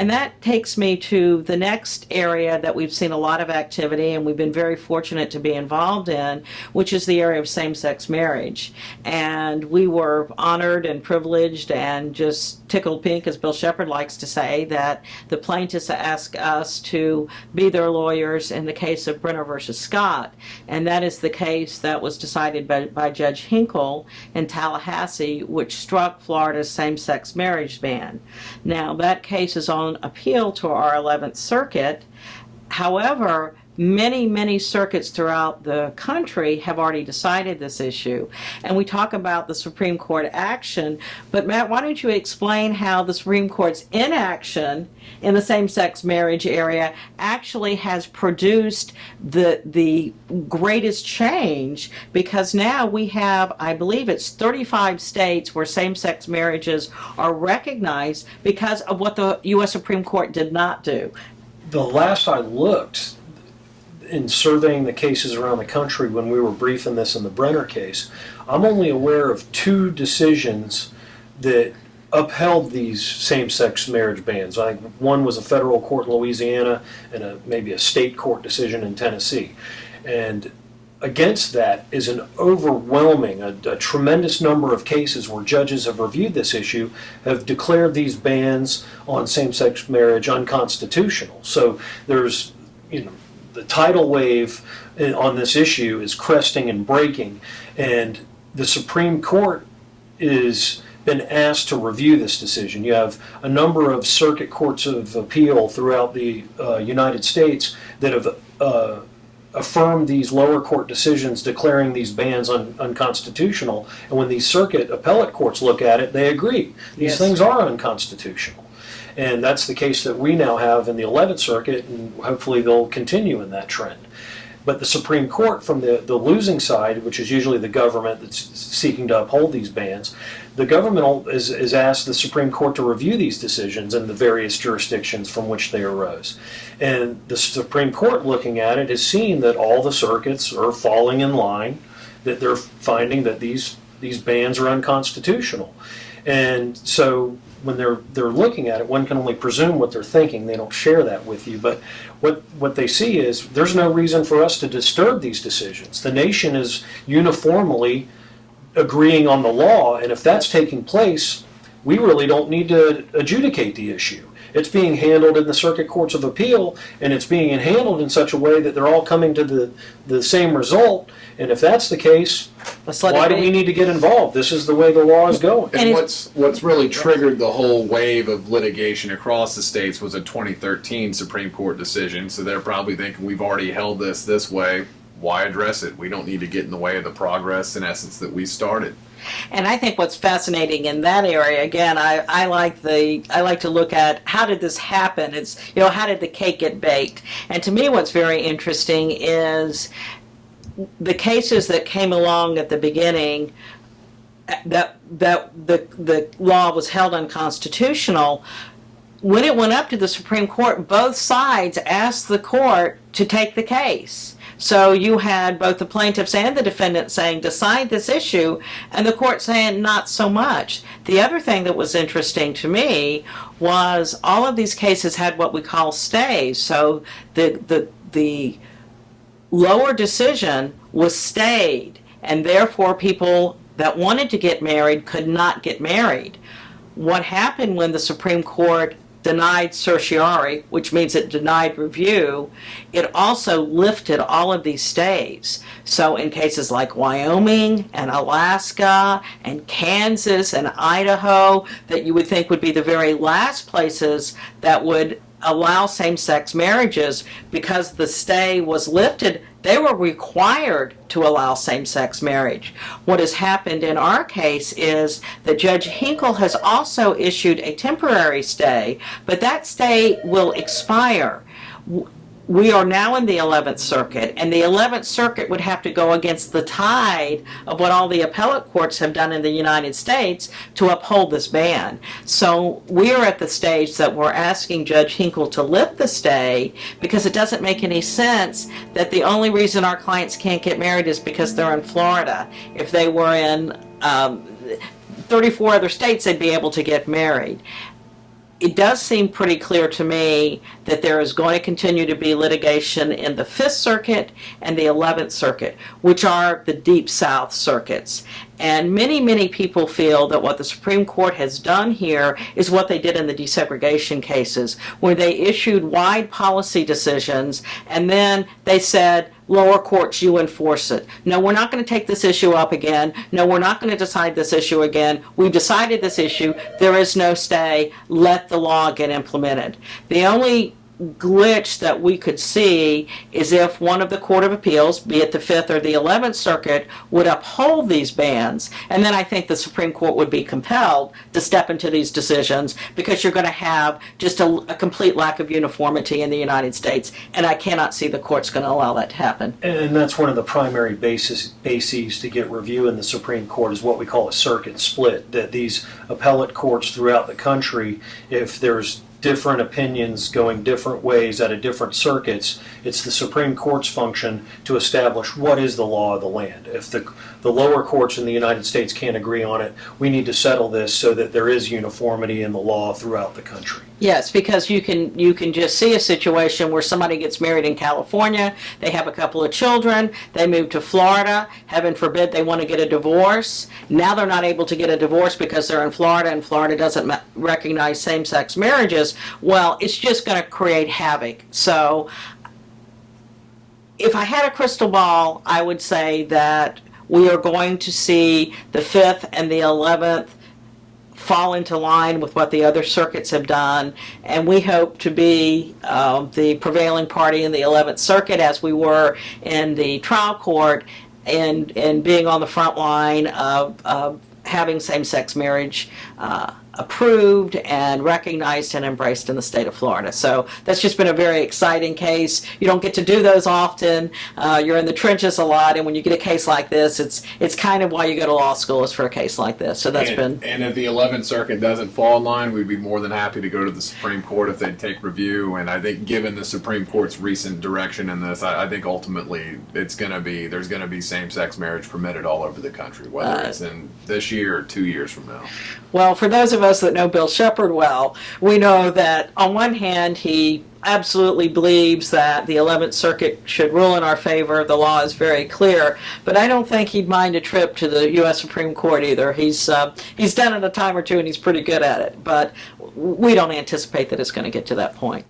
And that takes me to the next area that we've seen a lot of activity and we've been very fortunate to be involved in, which is the area of same-sex marriage. And we were honored and privileged and just tickled pink, as Bill Sheppard likes to say, that the plaintiffs asked us to be their lawyers in the case of Brenner versus Scott. And that is the case that was decided by Judge Hinkle in Tallahassee, which struck Florida's same-sex marriage ban. Now, that case is on appeal to our 11th Circuit. However, many circuits throughout the country have already decided this issue. And we talk about the Supreme Court action, but Matt, why don't you explain how the Supreme Court's inaction in the same-sex marriage area actually has produced the greatest change, because now we have, I believe it's 35 states where same-sex marriages are recognized because of what the U.S. Supreme Court did not do. The last I looked, in surveying the cases around the country when we were briefing this in the Brenner case, I'm only aware of 2 decisions that upheld these same-sex marriage bans. I think one was a federal court in Louisiana and maybe a state court decision in Tennessee. And against that is an overwhelming, a tremendous number of cases where judges have reviewed this issue, have declared these bans on same-sex marriage unconstitutional. So there's, the tidal wave on this issue is cresting and breaking, and the Supreme Court has been asked to review this decision. You have a number of circuit courts of appeal throughout the United States that have affirmed these lower court decisions declaring these bans unconstitutional, and when these circuit appellate courts look at it, they agree. These things are unconstitutional. And that's the case that we now have in the 11th Circuit, and hopefully they'll continue in that trend. But the Supreme Court, from the losing side, which is usually the government that's seeking to uphold these bans, the government is asked the Supreme Court to review these decisions in the various jurisdictions from which they arose. And the Supreme Court, looking at it, has seen that all the circuits are falling in line, that they're finding that these bans are unconstitutional. And so when they're looking at it, one can only presume what they're thinking. They don't share that with you. But what they see is there's no reason for us to disturb these decisions. The nation is uniformly agreeing on the law, and if that's taking place, we really don't need to adjudicate the issue. It's being handled in the circuit courts of appeal, and it's being handled in such a way that they're all coming to the same result. And if that's the case, why do we need to get involved? This is the way the law is going. And what's really triggered the whole wave of litigation across the states was a 2013 Supreme Court decision. So they're probably thinking, we've already held this way. Why address it? We don't need to get in the way of the progress, in essence, that we started. And I think what's fascinating in that area, again, I like to look at how did this happen? It's, how did the cake get baked? And to me, what's very interesting is the cases that came along at the beginning that the law was held unconstitutional. When it went up to the Supreme Court, both sides asked the court to take the case. So you had both the plaintiffs and the defendants saying, decide this issue, and the court saying, not so much. The other thing that was interesting to me was all of these cases had what we call stays. So the lower decision was stayed, and therefore people that wanted to get married could not get married. What happened when the Supreme Court denied certiorari, which means it denied review, it also lifted all of these stays. So in cases like Wyoming and Alaska and Kansas and Idaho, that you would think would be the very last places that would allow same-sex marriages, because the stay was lifted, they were required to allow same-sex marriage. What has happened in our case is that Judge Hinkle has also issued a temporary stay, but that stay will expire. We are now in the 11th Circuit, and the 11th Circuit would have to go against the tide of what all the appellate courts have done in the United States to uphold this ban. So we're at the stage that we're asking Judge Hinkle to lift the stay, because it doesn't make any sense that the only reason our clients can't get married is because they're in Florida. If they were in 34 other states, they'd be able to get married. it does seem pretty clear to me that there is going to continue to be litigation in the Fifth Circuit and the 11th Circuit, which are the Deep South circuits. And many people feel that what the Supreme Court has done here is what they did in the desegregation cases, where they issued wide policy decisions and then they said, lower courts, you enforce it. No, we're not going to take this issue up again. No, we're not going to decide this issue again. We've decided this issue. There is no stay. Let the law get implemented. The only glitch that we could see is if one of the Court of Appeals, be it the Fifth or the 11th Circuit, would uphold these bans, and then I think the Supreme Court would be compelled to step into these decisions, because you're going to have just a complete lack of uniformity in the United States, and I cannot see the court's going to allow that to happen. And that's one of the primary bases to get review in the Supreme Court, is what we call a circuit split, that these appellate courts throughout the country, if there's different opinions going different ways out of different circuits, it's the Supreme Court's function to establish what is the law of the land. If the lower courts in the United States can't agree on it, we need to settle this so that there is uniformity in the law throughout the country. Yes, because you can just see a situation where somebody gets married in California, they have a couple of children, they move to Florida, heaven forbid they want to get a divorce. Now they're not able to get a divorce because they're in Florida and Florida doesn't recognize same-sex marriages. Well, it's just going to create havoc. So if I had a crystal ball, I would say that we are going to see the 5th and the 11th fall into line with what the other circuits have done, and we hope to be the prevailing party in the 11th Circuit, as we were in the trial court, and being on the front line of having same-sex marriage approved and recognized and embraced in the state of Florida. So that's just been a very exciting case. You don't get to do those often. You're in the trenches a lot, and when you get a case like this, it's kind of why you go to law school, is for a case like this. So that's been. And if the 11th Circuit doesn't fall in line, we'd be more than happy to go to the Supreme Court if they'd take review. And I think, given the Supreme Court's recent direction in this, I think ultimately there's going to be same-sex marriage permitted all over the country, whether it's in this year or 2 years from now. Well, for those of us that know Bill Sheppard well, we know that on one hand he absolutely believes that the 11th Circuit should rule in our favor. The law is very clear, but I don't think he'd mind a trip to the U.S. Supreme Court either. He's done it a time or two and he's pretty good at it, but we don't anticipate that it's going to get to that point.